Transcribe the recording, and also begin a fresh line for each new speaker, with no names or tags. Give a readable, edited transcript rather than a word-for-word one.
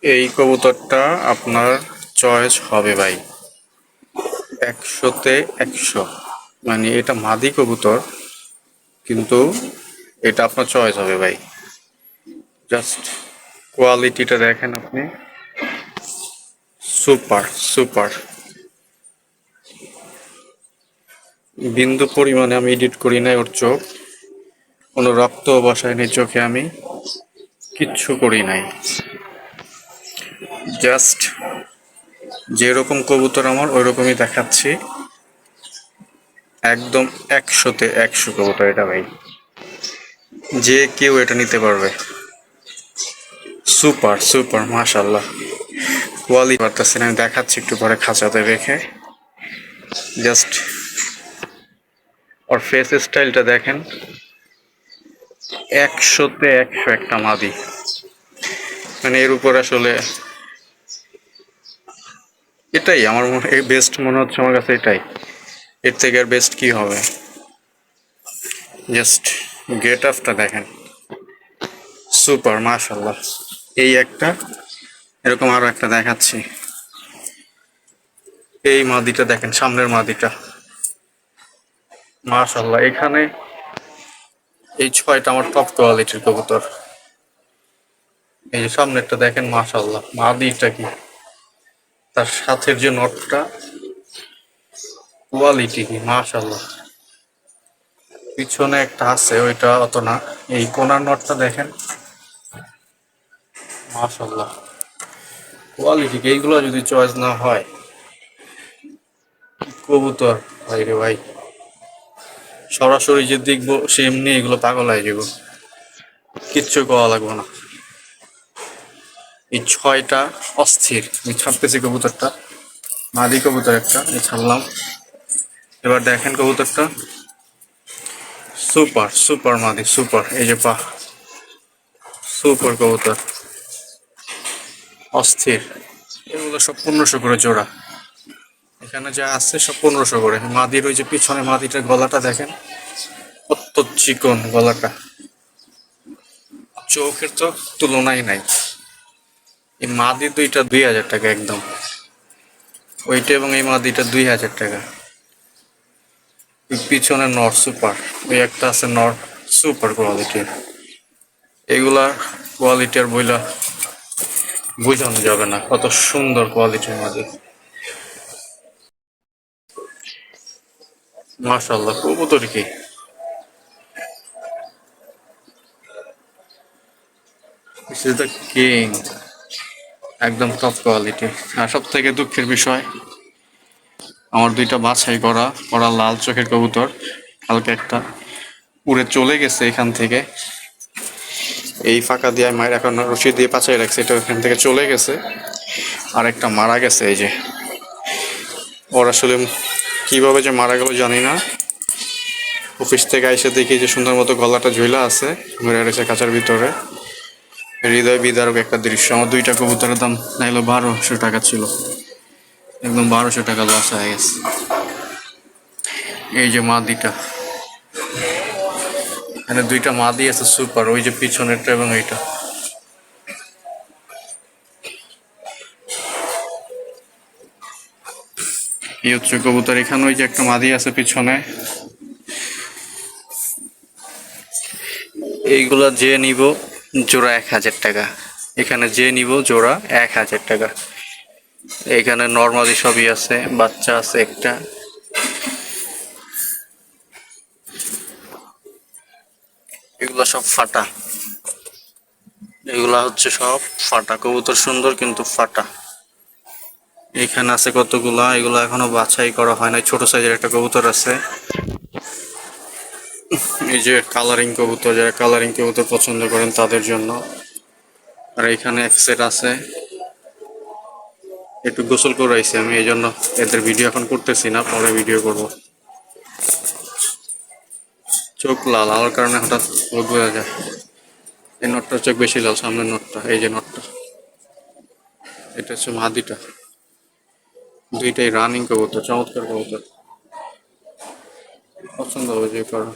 এই কবুতরটা আপনার চয়েস হবে ভাই, 100-তে 100। মানে এটা মাদি কবুতর, কিন্তু এটা আপনার চয়েস হবে ভাই। জাস্ট কোয়ালিটিটা দেখেন আপনি, সুপার সুপার। বিন্দু পরিমাণে আমি এডিট করি নাই ওর চোখ, কোনো রক্ত বসায় নেই চোখে, আমি কিচ্ছু করি নাই। জাস্ট যেরকম কবুতর আমার ওই রকমই দেখাচ্ছি। একদম 100-তে 100 কবুতর এটা ভাই, যে কেউ এটা নিতে পারবে। সুপার সুপার মাশাল্লাহ, কোয়ালিটি পারতেছি না, আমি দেখাচ্ছি একটু পরে খাঁচাতে রেখে। জাস্ট ওর ফেস স্টাইলটা দেখেন, 100-তে 100 একটা মাদি। মানে এর উপর আসলে এটাই আমার বেস্ট মনে হচ্ছে আমার কাছে, এটাই। এর থেকে আর বেস্ট কি হবে? জাস্ট গেট আপটা দেখেন, সুপার মাশাল্লাহ। এই একটা, এরকম আরো একটা দেখাচ্ছি। এই মাদিটা দেখেন, সামনের মাদিটা মাশাল্লাহ। এখানে এই 6টা আমার টপ কোয়ালিটির কবুতর। এই যে সামনেরটা দেখেন মাশাল্লাহ, মাদিটা কি, তার সাথের যে নটটা, কোয়ালিটি কি মাশাল্লাহ। পিছনে একটা আছে, ওইটা অত না। এই কোনার নটটা দেখেন মাশাল্লাহ, কোয়ালিটি কি। এইগুলো যদি চয়েস না হয়, কবুতর ভাই রে ভাই, সরাসরি যে দেখবো সে এমনি এগুলো পাগল হয়ে যাব, কিচ্ছু করা লাগবে না। এই 6টা অস্থির। আমি ছাড়তেছি কবুতরটা, মাদি কবুতর একটা এই ছাড়লাম। এবার দেখেন কবুতরটা, সুপার সুপার মাদি, সুপার। এই যে পা, সুপার কবুতর, অস্থির। এগুলো সব 1500 করে জোড়া। এখানে যা আছে সব 1500 করে। মাদির ওই যে পিছনে মাদিটার গলাটা দেখেন, কত চিকন গলাটা, চোখের তো তুলনাই নাই। এই মাদি দুইটা 2000 টাকা একদম, ওইটা এবং এই মাদিটা 2000 টাকা। পিছনে নর সুপার, ওই একটা আছে নর, সুপার কোয়ালিটির। এগুলা কোয়ালিটি আর বইলা বোঝানো যাবে না, কত সুন্দর কোয়ালিটির মাদি। মাশাল্লাহ, কবুতর কি, কিং, একদম টপ কোয়ালিটি। আর সব থেকে দুঃখের বিষয়, আমার দুইটা বাছাই করা ওরা লাল চোখের কবুতর, কালকে একটা উড়ে চলে গেছে এখান থেকে। এই ফাঁকা দিয়ে মায়ের এখন রশি দিয়ে পাচাই রাখছে, এটা ওখান থেকে চলে গেছে। আর একটা মারা গেছে। এই যে ওর আসলে কিভাবে যে মারা গেল জানি না। অফিস থেকে এসে দেখি যে সুন্দর মতো গলাটা ঝুলা আছে, ঘুরে রয়েছে কাঁচার ভিতরে। হৃদয় বিদারক একটা দৃশ্য। আমার দুইটা কবুতরের দাম নাইলো 1200 টাকা ছিল, একদম 1200 টাকা লস হয়ে গেছে। এই যে মাদিটা, এখানে দুইটা মাদি আছে সুপার, ওই যে পিছনেরটা এবং এইটা। এই হচ্ছে কবুতর। এখানে ওই যে একটা মাদি আছে পিছনে। এইগুলা যে নিব জোড়া 1000 টাকা, এখানে যে নিব জোড়া 1000 টাকা। এখানে নর্মালি সবই আছে, বাচ্চা আছে একটা। এগুলা সব ফাটা, এগুলা হচ্ছে সব ফাটা কবুতর, সুন্দর কিন্তু ফাটা। এখানে আছে কতগুলা, এগুলো এখনো বাছাই করা হয় না। ছোট সাইজের একটা কবুতর আছে, এই যে কালারিং কবুতর, যারা কালারিং কবুতর পছন্দ করেন তাদের জন্য। আর এখানে এক সেট আছে, একটু গোসল করাইছি আমি, এই জন্য এদের ভিডিও এখন করতেছি না, পরে ভিডিও করব। চোখ লাল হওয়ার কারণে হঠাৎ রোগ হয়ে যায়। এই নটটার চোখ বেশি লাল, সামনের নটটা। এই যে নটটা, এটা হচ্ছে মাদিটা। দুইটাই রানিং কবুতর, চমৎকার কবুতর, পছন্দ হবে যে কারো।